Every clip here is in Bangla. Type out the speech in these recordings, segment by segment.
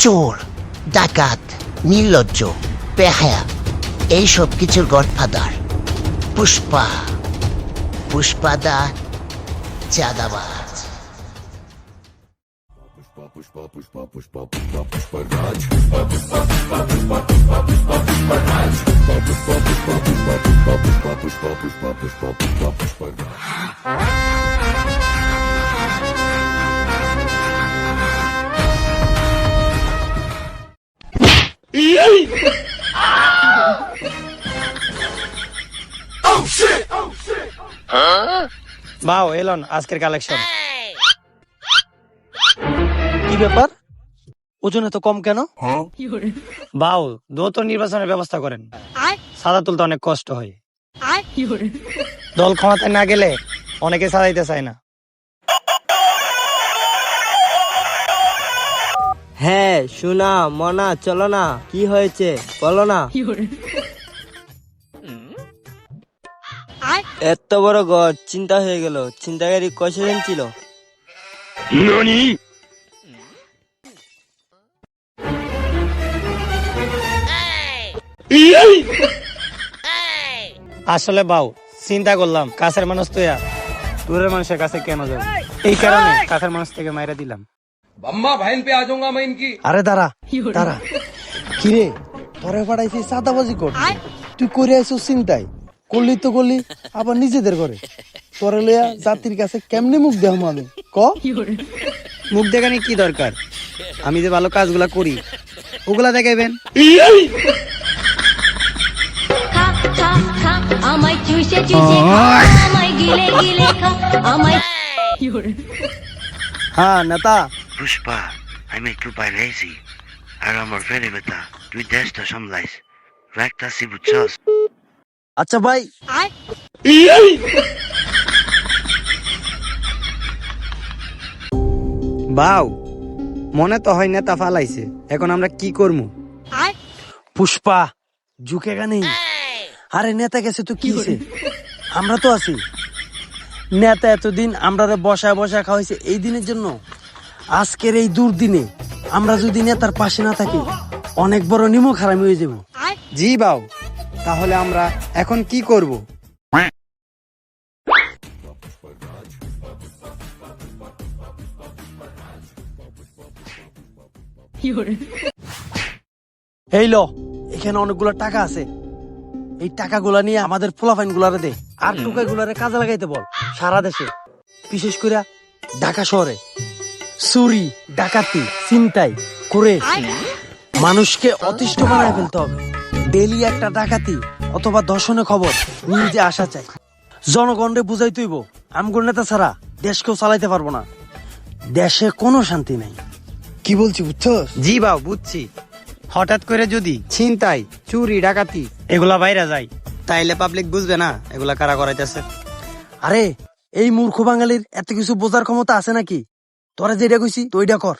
চোর, ডাকাত, নির্লজ্জ, বেহায়া, এইসব কিছুর গডফাদার পুষ্পা। পুষ্পাদা চাঁদাবাজ। বাও এলন আজকের কালেকশন। কি ব্যাপার, ওজন এত কম কেন? বাও দ্রুত নির্বাচনের ব্যবস্থা করেন, সাদা তুলতে অনেক কষ্ট হয়। দল ক্ষমতায় না গেলে অনেকে সাজাইতে চায় না। হ্যাঁ শোনা মনা, চলো না, কি হয়েছে বলো না। এত বড় ঘর, চিন্তা হয়ে গেল। চিন্তাকারী কয়জন ছিল? আসলে বাউ চিন্তা করলাম কাছের মানুষ তো দূরের মানুষের কাছে কেন যাবে, এই কারণে কাছের মানুষ থেকে মাইরা দিলাম। আরে দাঁড়া দাঁড়া, কিরে তোরে পাঠাইছি চাঁদাবাজি কর, তুই করে আইসো চিন্তাই করলি তো করলি, আবার নিজেদের করে তোরে লইয়া জাতির কাছে কেমনে মুখ দেহ আমি ক? মুখ দেখানি কি দরকার, আমি যে ভালো কাজগুলা করি ওগুলা দেখাইবেন। আমায় চুষে চুষে খা, আমায় গিলে গিলে খা, আমায়। হ্যাঁ নেতা। পুষ্পা, আমি একটু বাইরে আইছি আর আমার ফেরে বেটা তুই দেশটা সামলাইস, রাখতাছি বুঝছস। আচ্ছা ভাই, বাউ মনে তো হয় নেতা ফালাইছে, এখন আমরা কি করবো? পুষ্পা ঝুঁকে গানি। আরে নেতা গেছে তো কি হইছে? আমরা তো আছি। নেতা এতদিন আমরা বসায় বসায় খাওয়াইছে এই দিনের জন্য। আজকের এই দুর্দিনে আমরা যদি নেতার পাশে না থাকি অনেক বড় নিমক হারামি হয়ে যাব। জি বাউ, তাহলে আমরা এখন কি করব? এই লো, এখানে অনেকগুলো টাকা আছে, এই টাকাগুলা নিয়ে আমাদের পোলাফাইন গুলারে দে, আর টুকাই গুলারে কাজে লাগাইতে বল। সারা দেশে বিশেষ করে ঢাকা শহরে চুরি ডাকাতি ছিনতাই করে মানুষকে অতিষ্ঠ বানায় ফেলতে হবে। ডেইলি একটা ডাকাতি অথবা ধর্ষণের খবর নিউজে আসা চাই। জনগণরে বুঝাই তুইব আমগর নেতা ছাড়া দেশকেও চালাইতে পারবো না, দেশে কোনো শান্তি নাই। কি বলছি বুঝছস? জি বাউ বুঝছি। হঠাৎ করে যদি ছিনতাই চুরি ডাকাতি এগুলা বাইরে যায় তাইলে পাবলিক বুঝবে না এগুলা কারা করাইতেছে। আরে এই মূর্খ বাঙালির এত কিছু বোঝার ক্ষমতা আছে নাকি? তোরা যেটা কইছি তো ওইটা কর।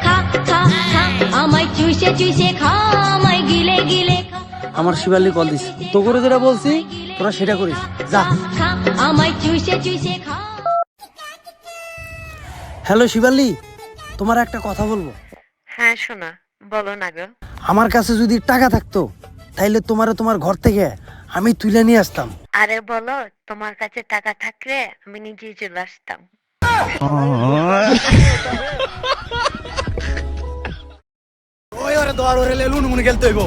খা খা খা, আমায় চুষে চুষে খা, আমায় গিলে গিলে খা, আমার শিবালি কল দিস, তো করে যেটা বলছি তোরা সেটা করিস যা। খা আমায় চুষে চুষে খা। হ্যালো শিবালি, তোমার একটা কথা বলবো। হ্যাঁ শোনা, বলো না গো। আমার কাছে যদি টাকা থাকতো তাইলে তোমার ঘর থেকে আমি তুলে নিয়ে আসতাম। আরে বলো, তোমার কাছে টাকা থাকলে আমি নিজেই চলে আসতাম। ওই ওরে দর ওরে লেলুন মুনে গেলতে হইব।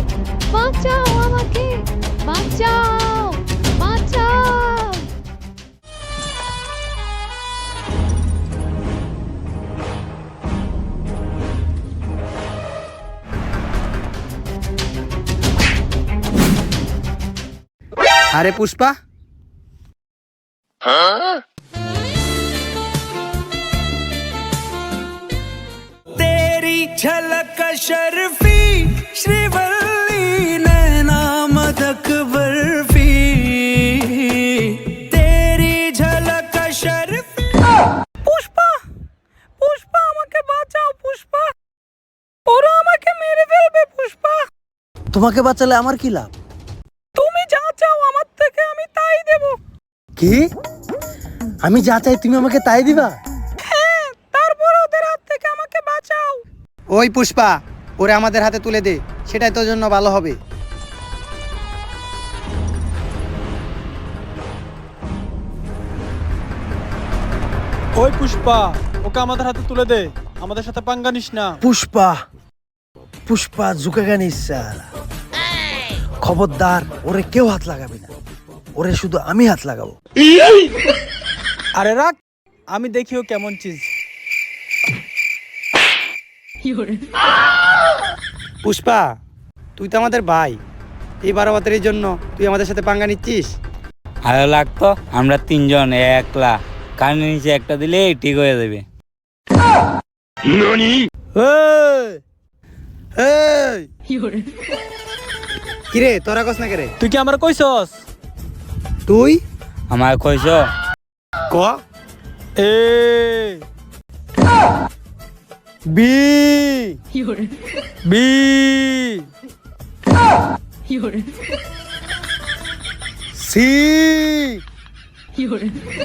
বাঁচাও আমাকে, বাঁচাও, বাঁচাও। আরে পুষ্পা, तेरी झलक शर्फी श्रीवल्ली नैना मदक बर्फी, तेरी झलक शर्फी। पुष्पा, पुष्पा আমাকে বাঁচাও পুষ্পা, ওরা আমাকে মেরে ফেলবে পুষ্পা। তোমাকে বাঁচালে আমার কি লাভ? তুমি যা চাও আমার থেকে আমি তাই দেব। কি? আমি যা চাই তুমি আমাকে তাই দিবা? হ্যাঁ, তারপর ওদের হাত থেকে আমাকে ওই পুষ্পা, ওরে আমাদের হাতে তুলে দে, সেটাই তোর জন্য ভালো হবে। ওই পুষ্পা, ওকে আমাদের হাতে তুলে দে, আমাদের সাথে পাঙ্গা নিস না। পুষ্পা পুষ্পা ঝুঁকে স্যার, খবরদার ওরে কেউ হাত লাগাবে না, ওরে শুধু আমি হাত লাগাবো। আরে রাখ, আমি দেখিও কেমন চিজ। পুষ্পা, তুই তো আমাদের ভাই, এই বারাবাতের জন্য তুই আমাদের সাথে পাঙ্গা নিচ্ছিস? ভালো লাগতো, আমরা তিনজন একলা, কানে নিচে একটা দিলে ঠিক হয়ে যাবে। কিরে তোরা কস না কেরে? তুই কি আমার কইছস? তুই আমার কইস ক এ বি বি সি।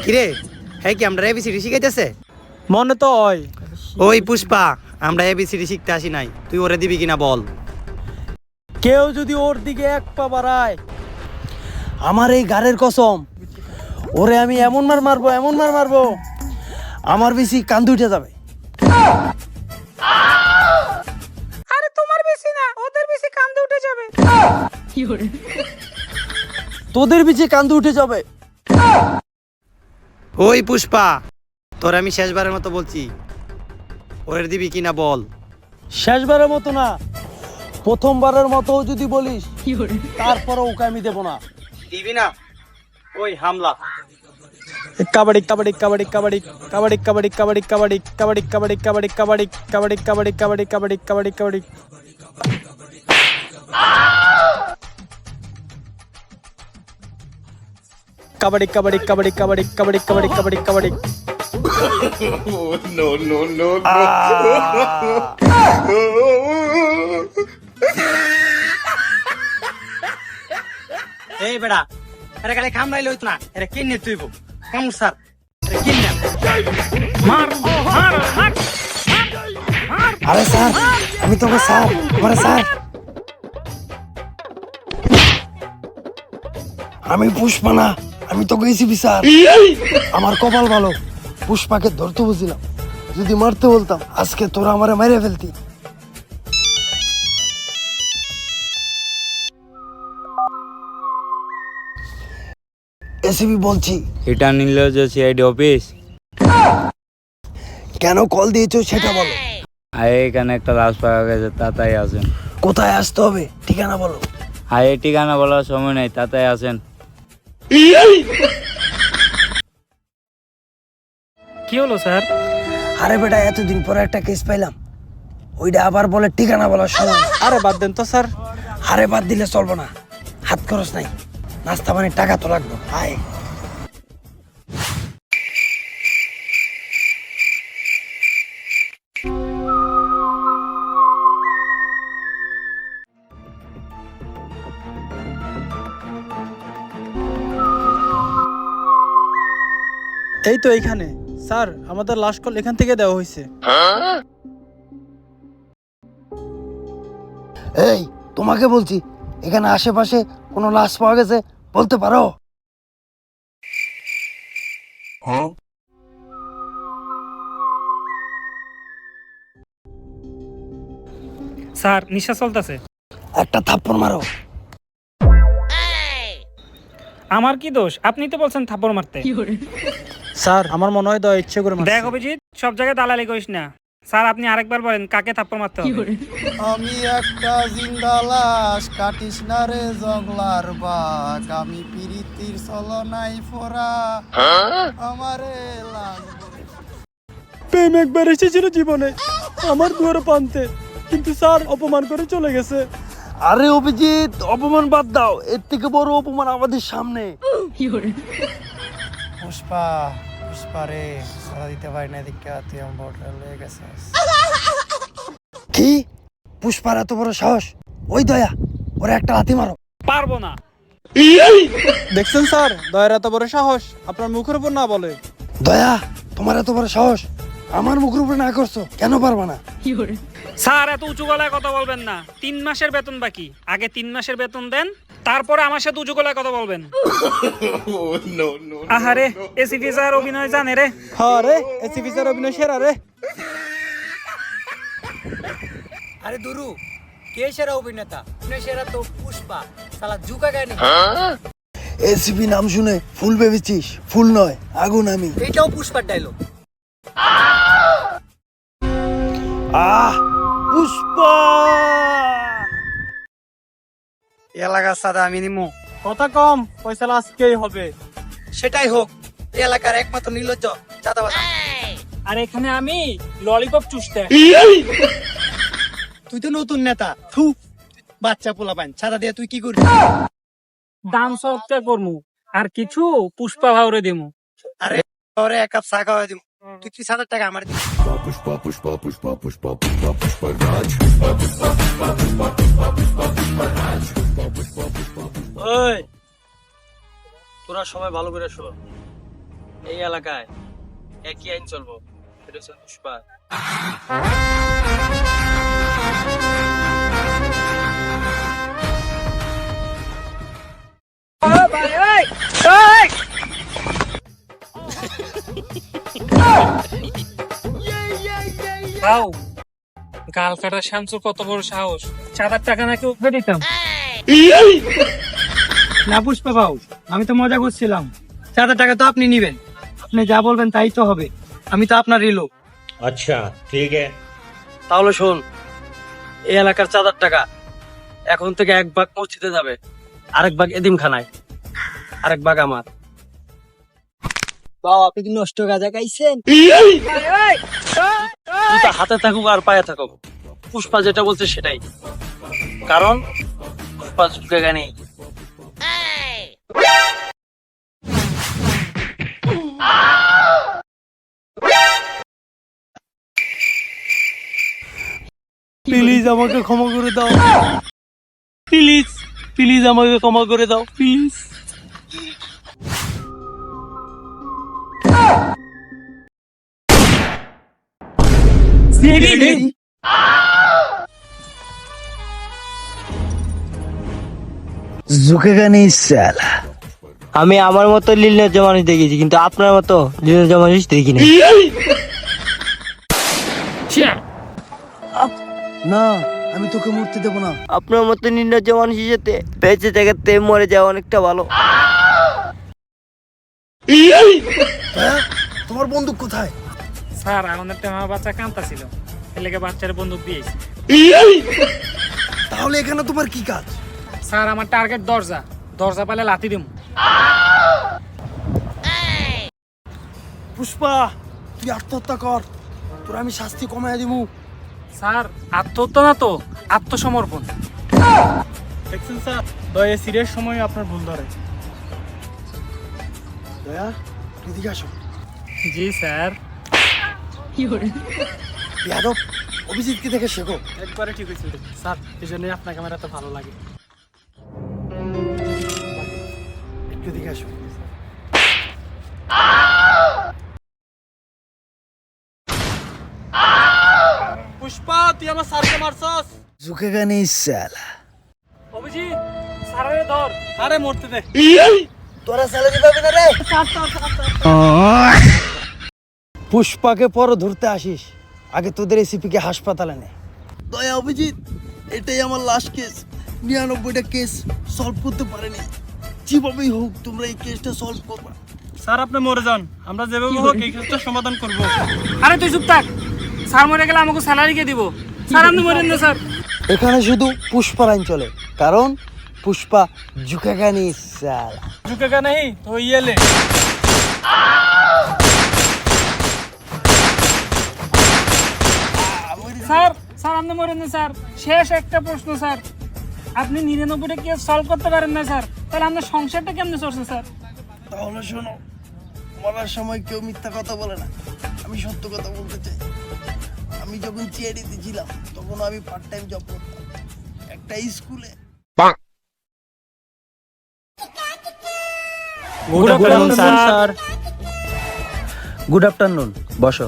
কিরে, হ্যাঁ কি আমরা এবিসিডি শিখাইতেছে? মনে তো হয়। ওই পুষ্পা, আমরা এবিসিডি শিখতে আসি নাই, তুই ওরে দিবি কিনা বল। কেউ যদি ওর দিকে এক পা বাড়ায়, আমার এই গাড়ের কসম, ওরে আমি এমন মার মারবো আমার বেশি কান্দু উঠে যাবে। আরে তোমার বেশি না, ওদের বেশি কান্দে উঠে যাবে। তোদের পিছে কান্দু উঠে যাবে। ওই পুষ্পা, তোর আমি শেষবারের মতো বলছি, ওরে দিবি কিনা বল। শেষবারের মতো না, প্রথমবারের মতো যদি বলিস তারপরে ওকে আমি দেবো না। দিবি না? ওই হামলা। কাবাডি কাবাডি কাবাডি কাবাডি কাবাডি কাবাডি কাবাডি কাবাডি কাবাডি কাবাডি কাবাডি কাবাডি কাবাডি কাবাডি কাবাডি কাবাডি কাবাডি কাবাডি। কাবাডি কাবাডি কাবাডি কাবাডি কাবাডি কাবাডি কাবাডি কাবাডি। এই বেড়া, আরে খালি খামড়াইলে হইতো না, আরে কিনে তুইব কাম স্যার, আরে কিনে মার মার মার। আরে স্যার, আমি তোকে স্যার, আমার স্যার, আমি পুষ্পা না, আমি তো গেছি স্যার। আমার কপাল ভালো, পুষ্পাকে ধরতে বুঝিলাম, যদি মারতে বলতাম আজকে তোরা আমারে মেরে ফেলতি। এসিবি বলছি। এটা নিল যে সিআইডি অফিস। কেন কল দিয়েছো সেটা বলো। আরে এখানে একটা লাশ পাওয়া গেছে, তাতাই আছেন। কোথায় আসতে হবে ঠিকানা বলো। আরে ঠিকানা বলার সময় নেই, তাতাই আছেন। কি হলো স্যার? আরে বেটা, এতদিন পরে একটা কেস পাইলাম, ওইটা আবার বলে ঠিকানা বলার সময়। আরে বাদ দেন তো স্যার। আরে বাদ দিলে চলবো না, হাত খরচ নাই, নাস্তা পানির টাকা তো লাগবে। আয় এই তো এইখানে স্যার, আমাদের লাস্ট কল এখান থেকে দেওয়া হয়েছে। এই তোমাকে বলছি, এখানে আশেপাশে কোনো লাশ পাওয়া গেছে বলতে পারো? স্যার নিঃশ্বাস চলতেছে। একটা থাপ্পড় মারো। আমার কি দোষ? আপনি তো বলছেন থাপ্পড় মারতে। স্যার আমার মনে হয় দেওয়া ইচ্ছে করে। দেখ অভিজিৎ, সব জায়গায় দালালি করিস না। স্যার আপনি আরেকবার বলেন কাকে থাপ্পড় মারতে হবে। আমি একটা জিন্দা লাশ, কাটিস না রে জংলার বাঘ, আমি পিরিতির চলনাই ফোরা আমারে লাগবে। প্রেম একবার এসেছিল জীবনে আমার দুয়ারে পান্তে, কিন্তু স্যার অপমান করে চলে গেছে। আরে অভিজিৎ, অপমান বাদ দাও, এর থেকে বড় অপমান আমাদের সামনে। পুষ্পা, পুষ্পা রে, সারা দিতে পারি না, এদিকে তুই আমার বড় লেগে গেছিস। কি পুষ্পার এত বড় সাহস? ওই দয়া, ওরে একটা লাথি মারো। পারবো না। দেখছেন স্যার, দয়ের এত বড় সাহস আপনার মুখের উপর না বলে। দয়া, তোমার এত বড় সাহস, আমার মুখের উপরে না করছো, কেন পারবা না? স্যার এত উঁচু গলায় কথা বলবেন না, 3 মাসের বেতন বাকি, আগে 3 মাসের বেতন দেন, তারপরে আমার সাথে উঁচু গলায় কথা বলবেন। আহারে এসিপি স্যার অভিনয় জানে রে। হ্যাঁ রে, এসিপি স্যার অভিনয় সেরা রে। আরে দুরু, কে সেরা অভিনেতা? অভিনয় সেরা তো পুষ্পা, শালা ঝুঁকা গায়নি। এসিপি নাম শুনে ফুল ভেবেছিস? ফুল নয়, আগুন আমি। এটাও পুষ্পার ডায়লগ। পুষ্পা! এলাকার সাদা আমি নিমু। কথা কম, পয়সা আজকেই হবে। সেটাই হোক, এই এলাকার একমাত্র নির্লজ্জ চাঁদাবাজ। আর এখানে আমি ললিপপ চুষতে। তুই তো নতুন নেতা, থু বাচ্চা পোলা পান ছাদা দিয়ে তুই কি করবি? দাম সবটা করমু, আর কিছু পুষ্পা ভাউরে দিমু। আরে তোরে এক কাপ চা খাওয়া দিব, তুই 30,000 টাকা আমার দিবি। ওই, তোরা সবাই ভালো করে শোন, এই এলাকায় একই আইন চলবো, এটা হচ্ছে পুষ্পা। তাও গাল কাটা শামসুর কত বড় সাহস, 4,000 টাকা নাকি উঠে দিতাম। না পুষ্পা বাবু, আমি তো মজা করছিলাম। 4,000 টাকা তো আপনি নিবেন, আপনি যা বলবেন তাই তো হবে, আমি তো আপনারই লোক। আচ্ছা ঠিক আছে। তাহলে শোন, এই এলাকার 4,000 টাকা এখন থেকে 1 ভাগ মসজিদে যাবে, আরেক ভাগ এতিমখানায়, আরেক ভাগ আমার। বাবা আপনি কি নষ্ট গাঁজা খাইছেন? জুতা হাতে থাকুক আর পায়ে থাকুক, পুষ্পা যেটা বলছে সেটাই, কারণ পুষ্পা ঝুঁকে গানি। প্লিজ আমাকে ক্ষমা করে দাও, প্লিজ প্লিজ আমাকে ক্ষমা করে দাও, প্লিজ। ঝুঁকেগা নেই সালা। আমি আমার মতো লীলজ মানুষ দেখেছি, কিন্তু আপনার মতো লীলজ মানুষ দেখিনি। না, আমি তোকে মরতে দেবো না। আপনার মতো নির্লজ্জ মানুষের সাথে বেঁচে থাকাতে মরে যাওয়া অনেকটা ভালো। তোমার বন্দুক কোথায়? স্যার আমাদের আমার বাচ্চা কান্তা ছিল, এলাকা বাচ্চার বন্দুক দিয়েছি। তাহলে এখানে তোমার কি কাজ? স্যার আমার টার্গেট দরজা, দরজা পালে লাথি দিমু। পুষ্পা, তুই আত্মহত্যা কর, তোর আমি শাস্তি কমায় দিমু। স্যার আত্মহত্যা না তো, আত্মসমর্পণ। দেখছেন স্যার, দয়া সিরিয়াস সময় আপনার ভুল ধরে। দয়া, এদিকে আসো। জি স্যার। যাদব, অভিজিৎকে দেখে শেখো। একবারে ঠিক হয়েছে স্যার, এই জন্যই আপনাকে আমার এত ভালো লাগে। একটু এদিকে আসো। পুষ্পা, তুই আমার স্যারকে মারছস। ঝুঁকেগা নেই সালা। অভিজিৎ, স্যারের ধর। আরে মরতে দে। তোরা স্যালারি পাবি না রে। পুষ্পাকে পর ধরতে আসিস, আগে তোদের এসিপিকে হাসপাতালে নে। দয়া, অভিজিৎ, এটাই আমার লাস্ট কেস। 99টা কেস সলভ করতে পারেনি, যেভাবেই হোক তোমরা এই কেসটা সলভ করবা। স্যার আপনি মরে যান, আমরা যেভাবে হোক এই কেসটা সমাধান করব। আরে তুই চুপ থাক, স্যার মরে গেলে আমাকে স্যালারি কে দিব? স্যার আপনি মরেন না স্যার। এখানে শুধু পুষ্পার আইন চলে, কারণ পুষ্পা ঝুঁকেগা নেই সালা। ঝুঁকেগা নেই তো ये ले। স্যার স্যার আপনি মরেন না স্যার। শেষ একটা প্রশ্ন স্যার, আপনি 99টা কেস সলভ করতে পারেন না স্যার, তাহলে আপনার সংসারটা কেমনে চলছে স্যার? তাহলে শোনো, বলার সময় কেউ মিথ্যা কথা বলে না, আমি সত্য কথা বলতে চাই। আমি যখন চিআইডিতে ছিলাম তখন আমি পার্ট টাইম জব করতাম একটা স্কুলে। Good afternoon sir. Good afternoon, বসো।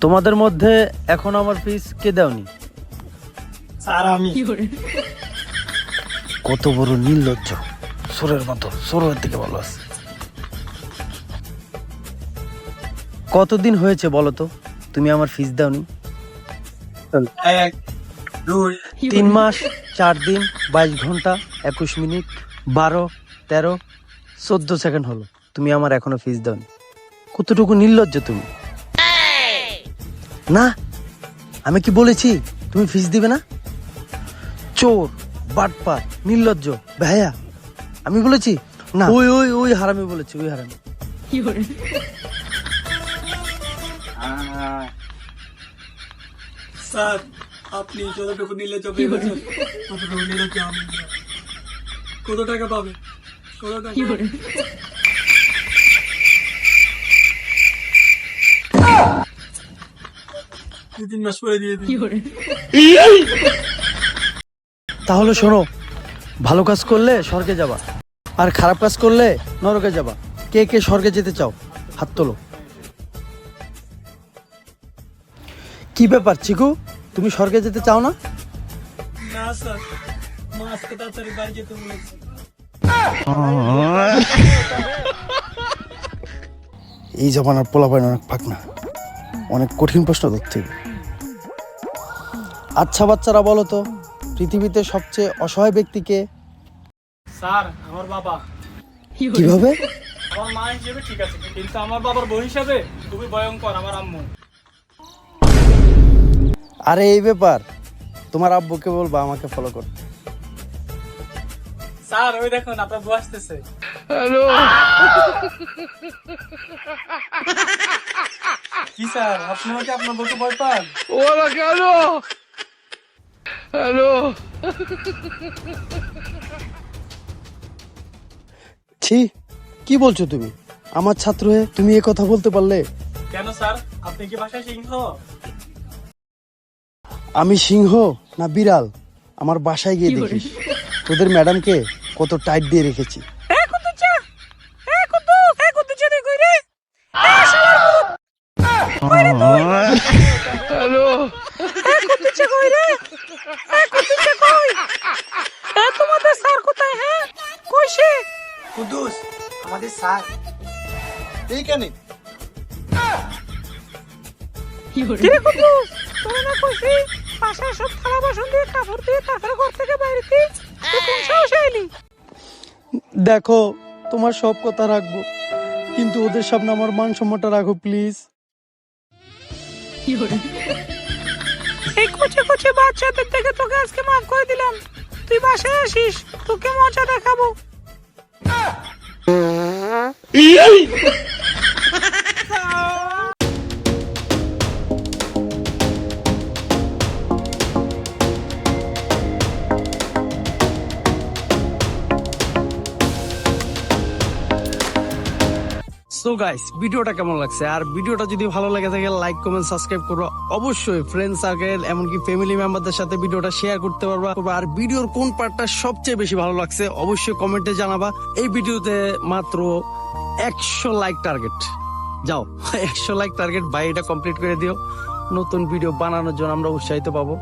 তোমাদের মধ্যে এখন আমার ফিস কে দেওনি? স্যার আমি। কত বড় নির্লজ্জ, সোরের মতো, সোরের দিকে ভালো আছে। কতদিন হয়েছে বলো তো তুমি আমার ফিস দাওনি? 1 2 3 মাস 4 দিন 22 ঘন্টা 21 মিনিট 12 13 14 সেকেন্ড হলো তুমি আমার এখনো ফিস দাওনি। কতটুকু নির্লজ্জ তুমি! না, আমি কি বলেছি তুমি ফিস দিবে না? চোর, বাটপার, নির্লজ্জ, ভাইয়া আমি বলেছি না? ওই ওই ওই হারামি বলেছি, ওই হারামি। স্যার আপনি যতটুকু নিলে চোখে গেছেন ততটুকু নিলে কি আমি না। কত টাকা পাবে? কত টাকা? 2-3 মাস পরে দিয়ে দিই। তাহলে শোনো, ভালো কাজ করলে স্বর্গে যাবা, আর খারাপ কাজ করলে নরকে যাবা। কে কে স্বর্গে যেতে চাও হাত তোলো। কি ব্যাপার চিকু, তুমি স্বর্গে যেতে চাও না? না স্যার, মা আজকে তাড়াতাড়ি বাড়ি যেতে বলেছে। এই জমানার পোলাপাইন অনেক ফাঁকনা, অনেক কঠিন প্রশ্ন ধরতে হবে। আচ্ছা বাচ্চারা বলো তো, পৃথিবীতে সবচেয়ে অসহায় ব্যক্তিকে? স্যার আমার বাবা। কিভাবে? আমার মা হিসেবে ঠিক আছে, কিন্তু আমার বাবার বোন হিসেবে খুবই ভয়ঙ্কর আমার আম্মু। আরে এই ব্যাপার, তোমার আব্বুকে বলবা আমাকে ফলো করতে। স্যার ওই দেখুন আপনার বউ আসতেছে। কি স্যার আপনিও কি আপনার বউকে ভয় পান? ছি, কি বলছো তুমি? আমার ছাত্র হয়ে তুমি এ কথা বলতে পারলে? কেন স্যার, আপনি কি বাসায় সিংহ? আমি সিংহ না বিড়াল? আমার বাসায় গিয়ে দেখিস তোদের ম্যাডামকে কত টাইট দিয়ে রেখেছি। তোমাদের স্যার কোথায়? হ্যাঁ কইছে কুদ্দুস আমাদের স্যার এইখানে। কিরে কুদ্দুস, তোরা না কইছি বাসায় সব থালা বাসন দিয়ে কাপড় দিয়ে তারপরে ঘর থেকে বাইরে তুই কোন সাহসে এলি? দেখো, তোমার সব কথা রাখবো, কিন্তু ওদের সামনে আমার মান সম্মানটা রাখো প্লিজ। এই কোচে কোচে বাচ্চাদের দেখে তোকে আজকে মাফ করে দিলাম। তুই বাসায় আসিস, তোকে মজা দেখাবো। সো গাইস, ভিডিওটা কেমন লাগছে? আর ভিডিওটা যদি ভালো লাগে থাকে লাইক কমেন্ট সাবস্ক্রাইব করো অবশ্যই। ফ্রেন্ড সার্কেল এমনকি ফ্যামিলি মেম্বারদের সাথে ভিডিওটা শেয়ার করতে পারবা। আর ভিডিওর কোন পার্টটা সবচেয়ে বেশি ভালো লাগছে অবশ্যই কমেন্টে জানাবা। এই ভিডিওতে মাত্র 100 লাইক টার্গেট, যাও 100 লাইক টার্গেট ভাই, এটা কমপ্লিট করে দিও। নতুন ভিডিও বানানোর জন্য আমরা উৎসাহিত পাবো।